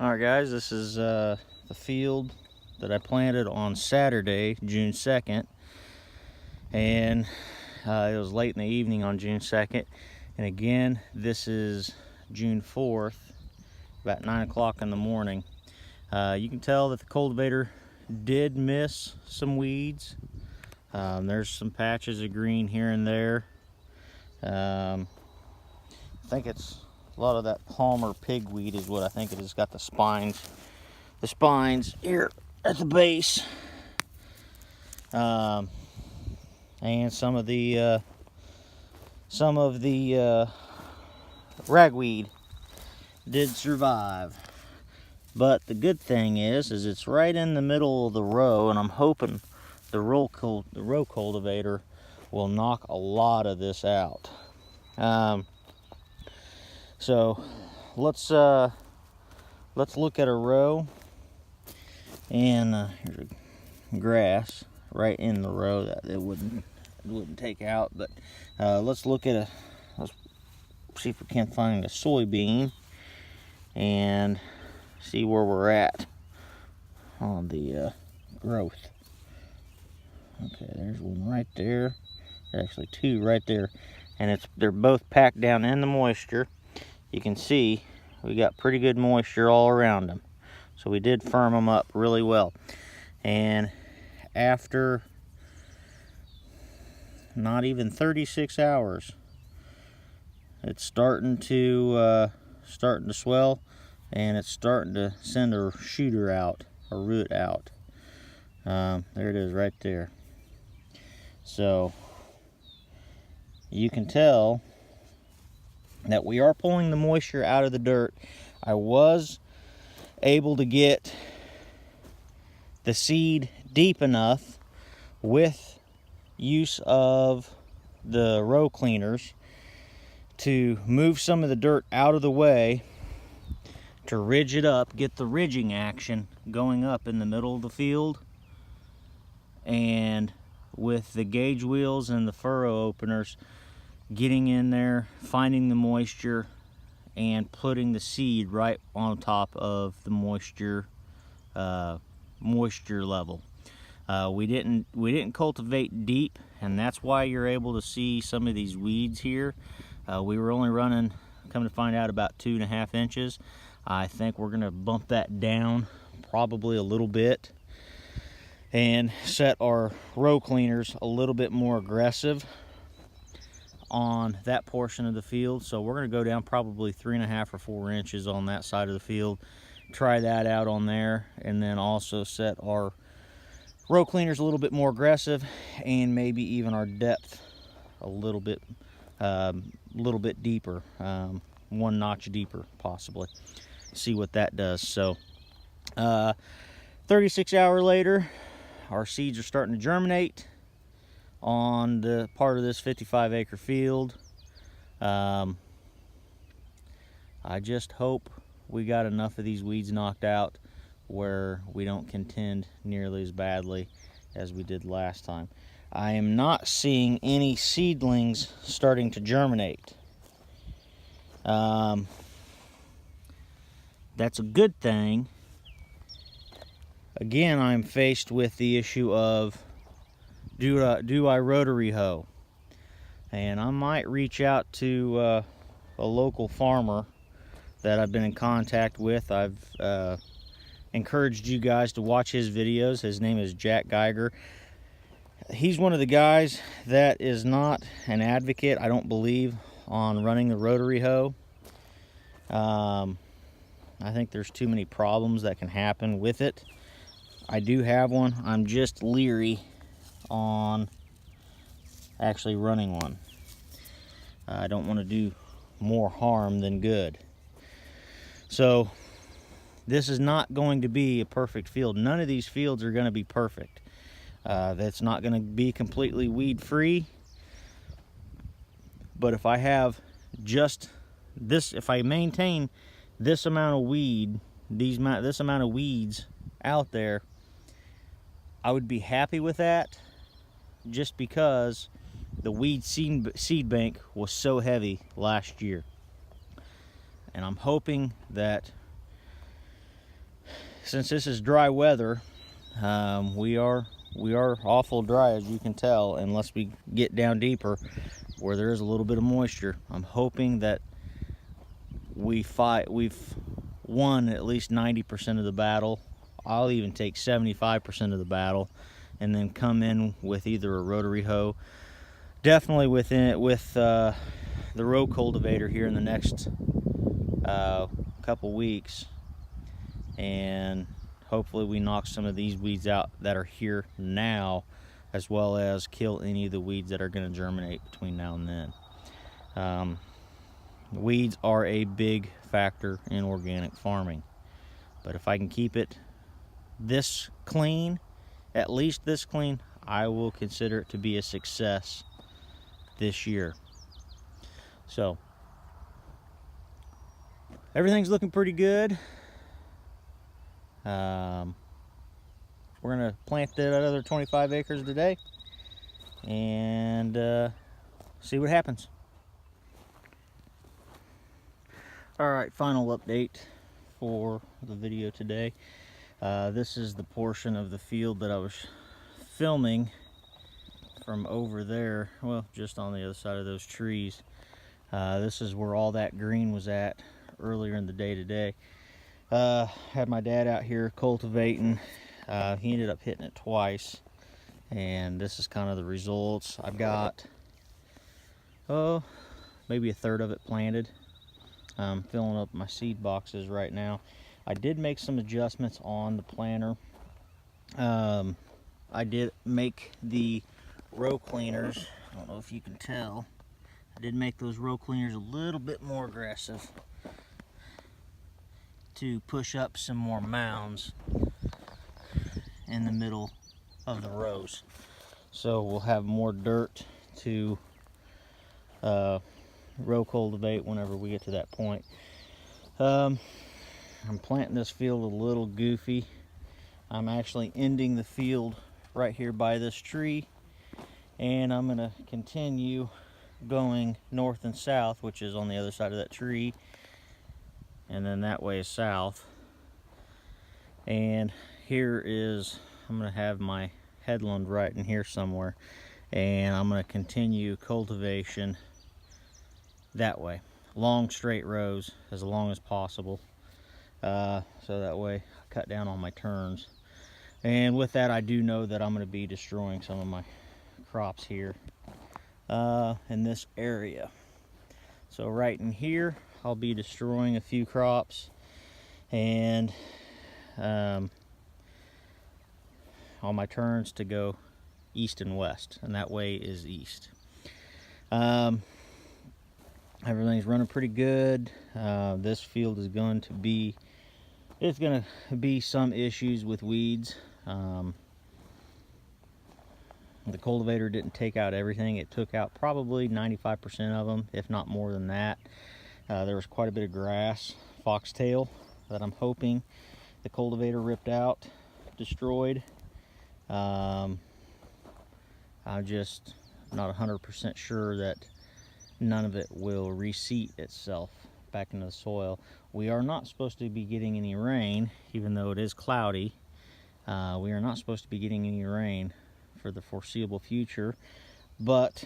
All right, guys, this is the field that I planted on Saturday, June 2nd. And it was late in the evening on June 2nd. And again, this is June 4th, about 9 o'clock in the morning. You can tell that the cultivator did miss some weeds. There's some patches of green here and there. I think it's a lot of that Palmer pigweed is what I think it is. Got the spines here at the base, and some of the ragweed did survive. But the good thing is it's right in the middle of the row, and I'm hoping the row cultivator will knock a lot of this out. So let's look at a row, and here's a grass right in the row that it wouldn't take out. But let's see if we can't find a soybean and see where we're at on the growth. Okay, there's one right there. There's actually two right there, and they're both packed down in the moisture. You can see we got pretty good moisture all around them, so we did firm them up really well. And after not even 36 hours, it's starting to swell, and it's starting to send a shooter out, a root out. There it is right there. So you can tell that we are pulling the moisture out of the dirt. I was able to get the seed deep enough with use of the row cleaners to move some of the dirt out of the way to ridge it up, get the ridging action going up in the middle of the field. And with the gauge wheels and the furrow openers, getting in there, finding the moisture, and putting the seed right on top of the moisture level. We didn't cultivate deep, and that's why you're able to see some of these weeds here. We were only running, come to find out, about 2.5 inches. I think we're gonna bump that down probably a little bit and set our row cleaners a little bit more aggressive on that portion of the field. So we're going to go down probably 3.5 or 4 inches on that side of the field, try that out on there, and then also set our row cleaners a little bit more aggressive, and maybe even our depth a little bit deeper, 1 notch deeper possibly. See what that does. So 36 hours later, our seeds are starting to germinate on the part of this 55-acre field. I just hope we got enough of these weeds knocked out where we don't contend nearly as badly as we did last time. I am not seeing any seedlings starting to germinate. That's a good thing. Again, I'm faced with the issue of do I rotary hoe? And I might reach out to a local farmer that I've been in contact with. I've encouraged you guys to watch his videos. His name is Jack Geiger. He's one of the guys that is not an advocate, I don't believe, on running the rotary hoe. I think there's too many problems that can happen with it. I do have one. I'm just leery on actually running one. I don't want to do more harm than good. So this is not going to be a perfect field. None of these fields are going to be perfect. That's not going to be completely weed free. But if I have just this, if I maintain this amount of weed, this amount of weeds out there, I would be happy with that, just because the weed seed bank was so heavy last year. And I'm hoping that since this is dry weather, we are awful dry, as you can tell, unless we get down deeper where there is a little bit of moisture. I'm hoping that we've won at least 90% of the battle. I'll even take 75% of the battle, and then come in with either a rotary hoe, definitely with the row cultivator here in the next couple weeks, and hopefully we knock some of these weeds out that are here now, as well as kill any of the weeds that are going to germinate between now and then. Weeds are a big factor in organic farming, but if I can keep it this clean, at least this clean, I will consider it to be a success this year. So everything's looking pretty good. We're gonna plant that other 25 acres today and see what happens. All right, final update for the video today. This is the portion of the field that I was filming from over there, well, just on the other side of those trees. This is where all that green was at earlier in the day today. Had my dad out here cultivating. He ended up hitting it twice, and this is kind of the results. I've got maybe a third of it planted. I'm filling up my seed boxes right now. I did make some adjustments on the planter. I did make the row cleaners, I don't know if you can tell, I did make those row cleaners a little bit more aggressive to push up some more mounds in the middle of the rows. So we'll have more dirt to row cultivate whenever we get to that point. I'm planting this field a little goofy. I'm actually ending the field right here by this tree, and I'm gonna continue going north and south, which is on the other side of that tree, and then that way is south. And here is, I'm gonna have my headland right in here somewhere, and I'm gonna continue cultivation that way, long straight rows as long as possible, so that way I cut down on my turns. And with that, I do know that I'm going to be destroying some of my crops here in this area. So right in here, I'll be destroying a few crops, and on my turns to go east and west, and that way is east. Everything's running pretty good. This field is going to be, it's going to be some issues with weeds. The cultivator didn't take out everything. It took out probably 95% of them, if not more than that. There was quite a bit of grass, foxtail, that I'm hoping the cultivator ripped out, destroyed. I'm just not 100% sure that none of it will reseat itself back into the soil. We are not supposed to be getting any rain, even though it is cloudy. We are not supposed to be getting any rain for the foreseeable future, but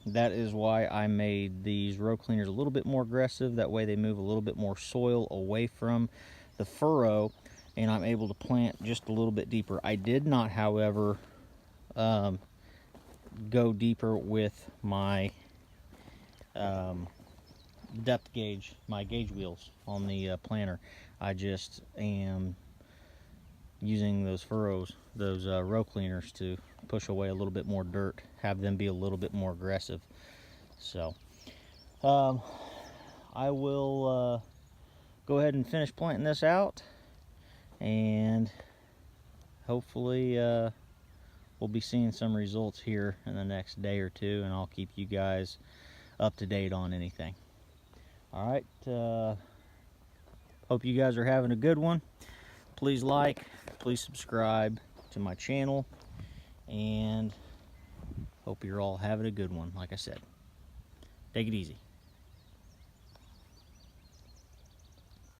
that is why I made these row cleaners a little bit more aggressive. That way they move a little bit more soil away from the furrow, and I'm able to plant just a little bit deeper. I did not, however, go deeper with my depth gauge, my gauge wheels on the planter. I just am using those furrows, those row cleaners, to push away a little bit more dirt, have them be a little bit more aggressive. So I will go ahead and finish planting this out, and hopefully we'll be seeing some results here in the next day or two, and I'll keep you guys up to date on anything. All right, hope you guys are having a good one. Please like, please subscribe to my channel, and hope you're all having a good one. Like I said, take it easy.